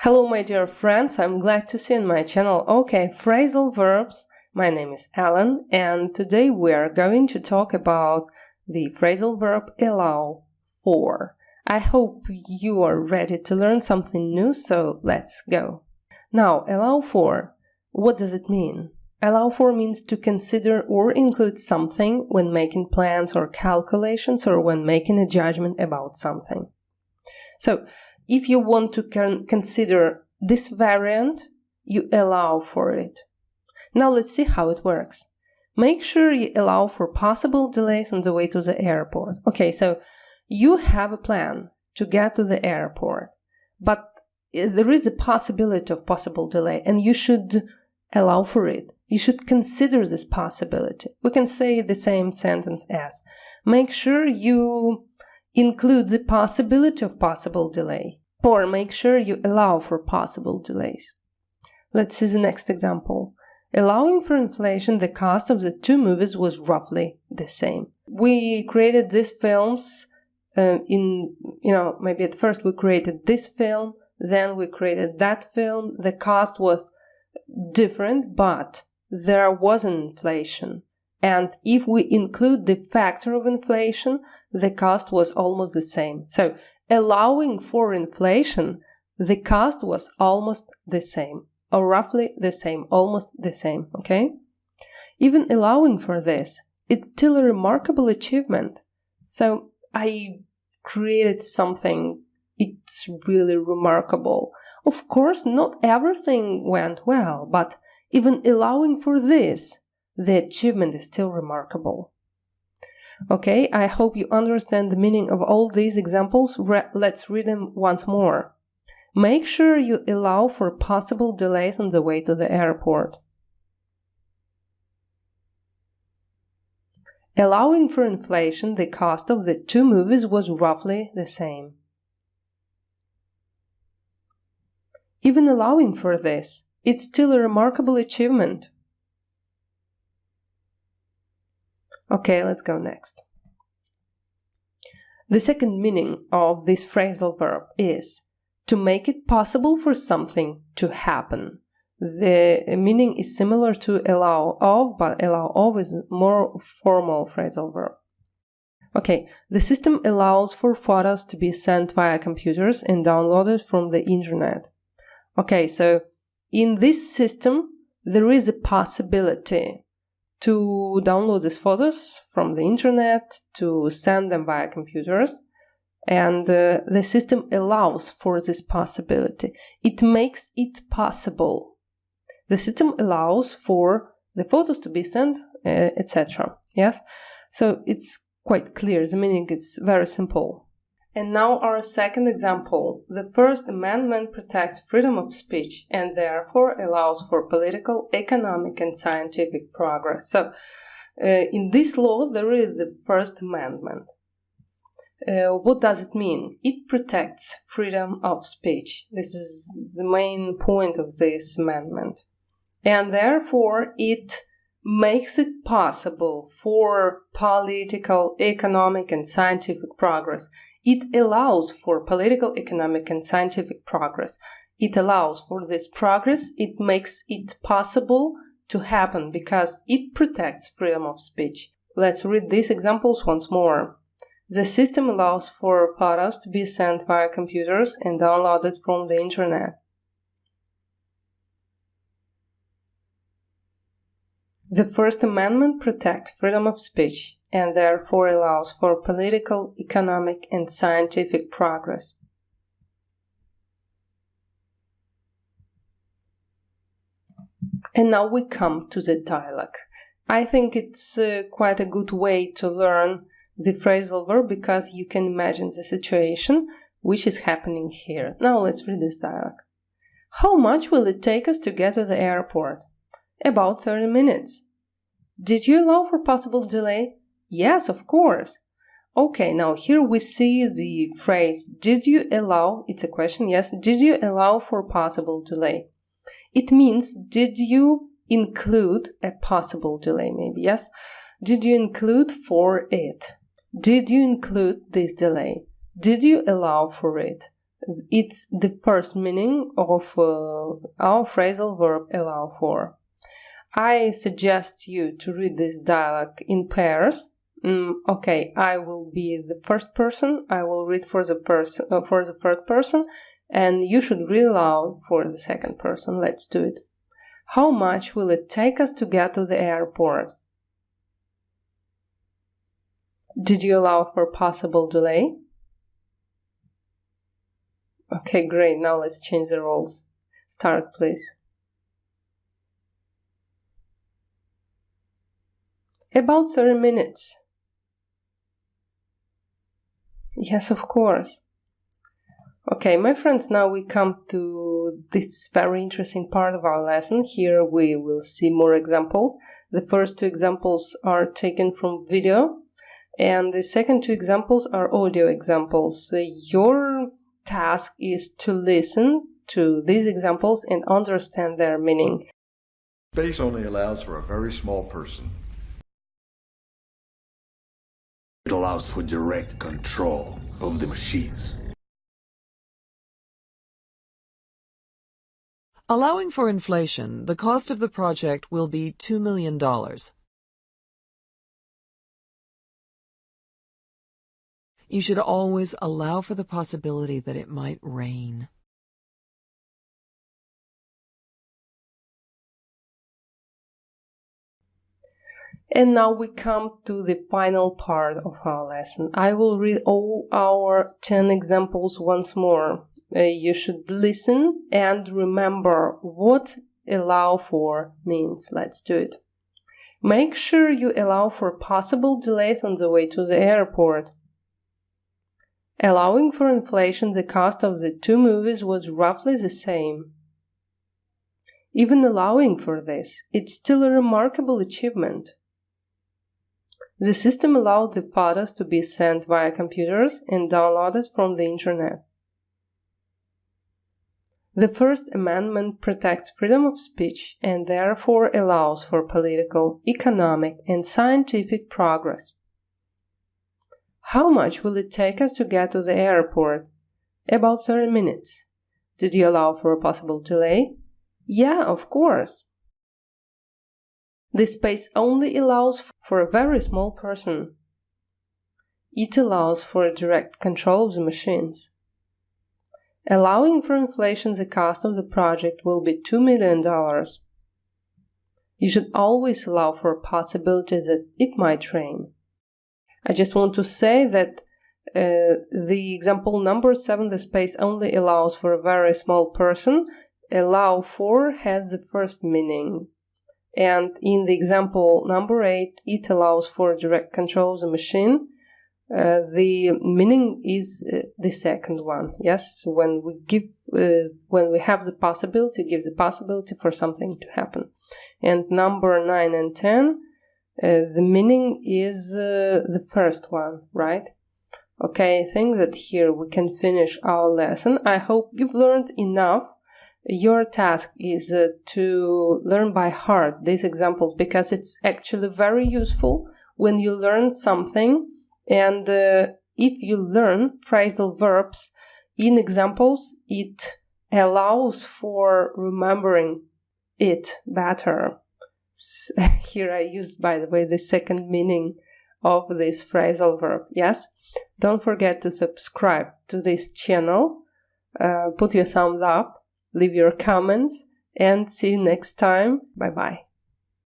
Hello my dear friends, I'm glad to see you on my channel. Okay, phrasal verbs. My name is Alan and today we are going to talk about the phrasal verb allow for. I hope you are ready to learn something new, so let's go. Now, allow for, what does it mean? Allow for means to consider or include something when making plans or calculations or when making a judgment about something. So, if you want to consider this variant, you allow for it. Now let's see how it works. Make sure you allow for possible delays on the way to the airport. Okay, so you have a plan to get to the airport, but there is a possibility of possible delay and you should allow for it. You should consider this possibility. We can say the same sentence as, make sure you include the possibility of possible delay, or make sure you allow for possible delays. Let's see the next example. Allowing for inflation, the cost of the two movies was roughly the same. We created these films maybe at first we created this film, then we created that film. The cost was different, but there was an inflation. And if we include the factor of inflation, the cost was almost the same. So, allowing for inflation, the cost was almost the same, or roughly the same, almost the same, okay? Even allowing for this, it's still a remarkable achievement. So, I created something, it's really remarkable. Of course, not everything went well, but even allowing for this, the achievement is still remarkable. Okay, I hope you understand the meaning of all these examples. Let's read them once more. Make sure you allow for possible delays on the way to the airport. Allowing for inflation, the cost of the two movies was roughly the same. Even allowing for this, it's still a remarkable achievement. Okay, let's go next. The second meaning of this phrasal verb is to make it possible for something to happen. The meaning is similar to allow of, but allow of is a more formal phrasal verb. Okay, the system allows for photos to be sent via computers and downloaded from the internet. Okay, so in this system, there is a possibility to download these photos from the internet, to send them via computers, and the system allows for this possibility. It makes it possible. The system allows for the photos to be sent, etc. Yes? So it's quite clear. The meaning is very simple. And now our second example. The First Amendment protects freedom of speech and therefore allows for political, economic, and scientific progress. So, in this law, there is the First Amendment. What does it mean? It protects freedom of speech. This is the main point of this amendment. And therefore, it makes it possible for political, economic, and scientific progress. It allows for political, economic, and scientific progress. It allows for this progress. It makes it possible to happen because it protects freedom of speech. Let's read these examples once more. The system allows for photos to be sent via computers and downloaded from the internet. The First Amendment protects freedom of speech and therefore allows for political, economic, and scientific progress. And now we come to the dialogue. I think it's quite a good way to learn the phrasal verb because you can imagine the situation which is happening here. Now let's read this dialogue. How much will it take us to get to the airport? About 30 minutes. Did you allow for possible delay? Yes, of course. Okay, now here we see the phrase, did you allow, it's a question, yes, did you allow for possible delay? It means, did you include a possible delay, maybe, yes? Did you include for it? Did you include this delay? Did you allow for it? It's the first meaning of our phrasal verb allow for. I suggest you to read this dialogue in pairs. Okay, I will be the first person. I will read for the third person, and you should read aloud for the second person. Let's do it. How much will it take us to get to the airport? Did you allow for possible delay? Okay, great. Now let's change the roles. Start, please. About 30 minutes. Yes, of course. Okay, my friends, now we come to this very interesting part of our lesson. Here we will see more examples. The first two examples are taken from video, and the second two examples are audio examples. Your task is to listen to these examples and understand their meaning. Space only allows for a very small person. It allows for direct control of the machines. Allowing for inflation, the cost of the project will be $2 million. You should always allow for the possibility that it might rain. And now we come to the final part of our lesson. I will read all our 10 examples once more. You should listen and remember what allow for means. Let's do it. Make sure you allow for possible delays on the way to the airport. Allowing for inflation, the cost of the two movies was roughly the same. Even allowing for this, it's still a remarkable achievement. The system allowed the photos to be sent via computers and downloaded from the internet. The First Amendment protects freedom of speech and therefore allows for political, economic, and scientific progress. How much will it take us to get to the airport? About 30 minutes. Did you allow for a possible delay? Yeah, of course. This space only allows for a very small person. It allows for a direct control of the machines. Allowing for inflation, the cost of the project will be $2 million. You should always allow for a possibility that it might rain. I just want to say that the example number 7, the space only allows for a very small person, allow for has the first meaning. And in the example number 8, it allows for direct control of the machine. The meaning is the second one. Yes, when we have the possibility, it gives the possibility for something to happen. And number 9 and 10, the meaning is the first one, right? Okay, I think that here we can finish our lesson. I hope you've learned enough. Your task is to learn by heart these examples, because it's actually very useful when you learn something. And if you learn phrasal verbs in examples, it allows for remembering it better. Here I used, by the way, the second meaning of this phrasal verb. Yes? Don't forget to subscribe to this channel, put your thumbs up, leave your comments, and see you next time. Bye-bye.